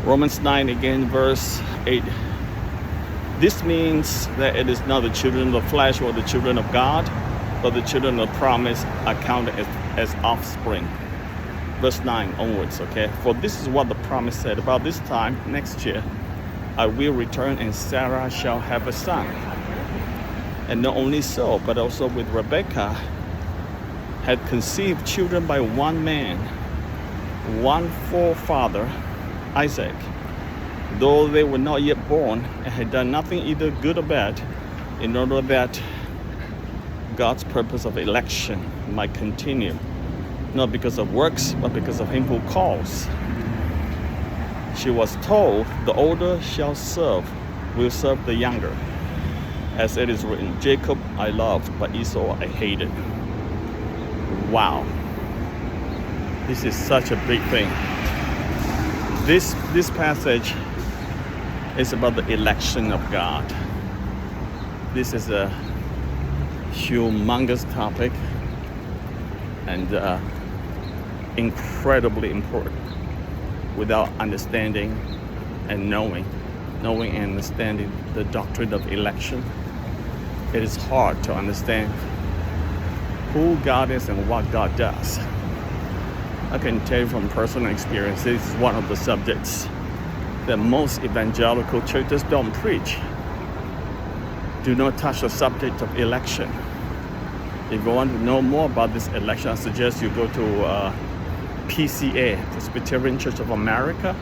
Romans 9 again, verse 8. This means that it is not the children of the flesh or the children of God, but the children of promise are counted as offspring. Verse 9 onwards, okay? For this is what the promise said. About this time next year, I will return and Sarah shall have a son. And not only so, but also with Rebekah had conceived children by one man, one forefather, Isaac, though they were not yet born and had done nothing either good or bad, in order that God's purpose of election might continue, not because of works, but because of him who calls. She was told, the older will serve the younger. As it is written, Jacob I loved, but Esau I hated. Wow. This is such a big thing. This passage is about the election of God. This is a humongous topic and incredibly important. Without understanding and knowing and understanding the doctrine of election, it is hard to understand who God is and what God does. I can tell you from personal experience, this is one of the subjects that most evangelical churches don't preach. Do not touch the subject of election. If you want to know more about this election, I suggest you go to PCA, Presbyterian Church of America.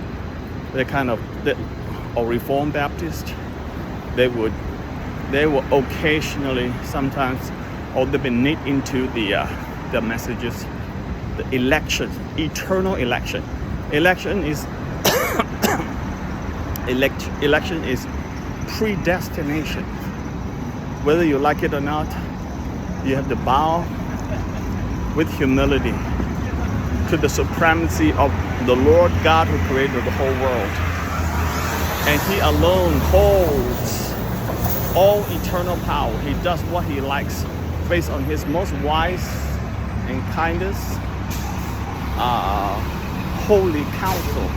Or Reformed Baptist. They will occasionally, sometimes, or they've been knit into the messages, the election, eternal election. Election is election is predestination. Whether you like it or not, you have to bow with humility to the supremacy of the Lord God who created the whole world. And he alone holds all eternal power. He does what he likes based on his most wise and kindest holy counsel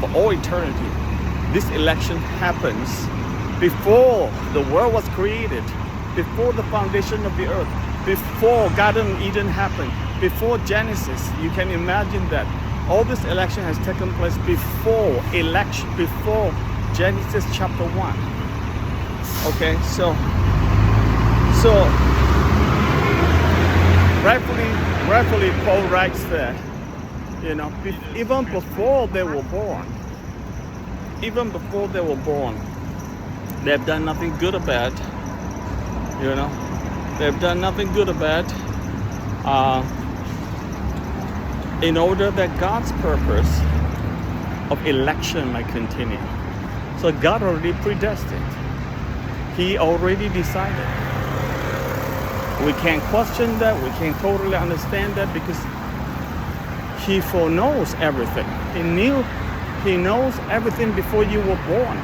for all eternity. This election happens before the world was created, before the foundation of the earth, before Garden of Eden happened, before Genesis. You can imagine that all this election has taken place before Genesis chapter 1. Okay, so rightfully Paul writes that, even before they were born, they've done nothing good or bad. They've done nothing good or bad in order that God's purpose of election might continue. So God already predestined. He already decided. We can't question that. We can't totally understand that because he foreknows everything. He knows everything before you were born.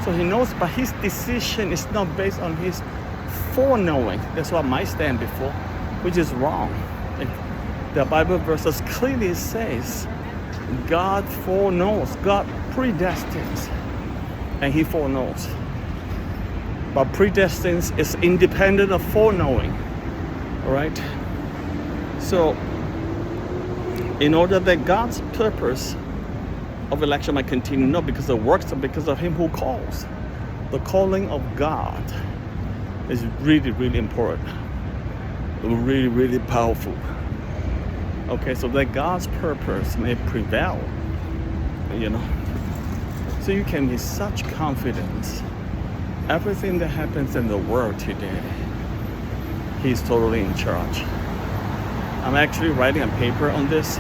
So he knows, but his decision is not based on his foreknowing. That's what my stand before, which is wrong. The Bible verses clearly says God foreknows, God predestines, and he foreknows. But predestines is independent of foreknowing. All right? So, in order that God's purpose of election might continue, not because of works, but because of him who calls. The calling of God is really, really important. Really, really powerful. Okay, so that God's purpose may prevail. So you can be such confidence. Everything that happens in the world today, he's totally in charge. I'm actually writing a paper on this.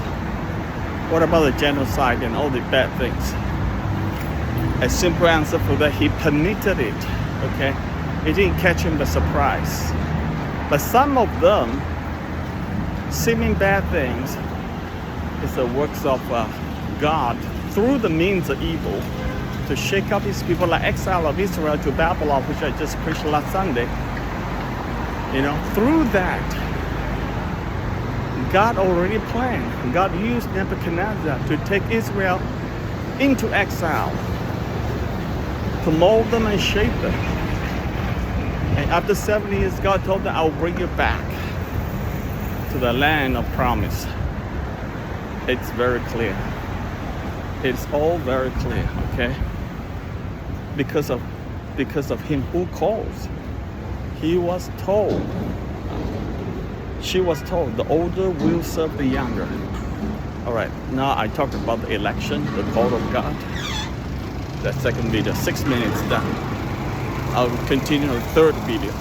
What about the genocide and all the bad things? A simple answer for that, he permitted it, okay? It didn't catch him by surprise. But some of them, seeming bad things, is the works of God through the means of evil to shake up his people, like exile of Israel to Babylon, which I just preached last Sunday. Through that, God already planned. God used Nebuchadnezzar to take Israel into exile to mold them and shape them. And after 70 years, God told them, I'll bring you back to the land of promise. It's very clear. It's all very clear, okay? Because of him who calls. He was told. She was told the older will serve the younger. All right, now I talked about the election, the call of God. That second video, 6 minutes done. I'll continue the third video.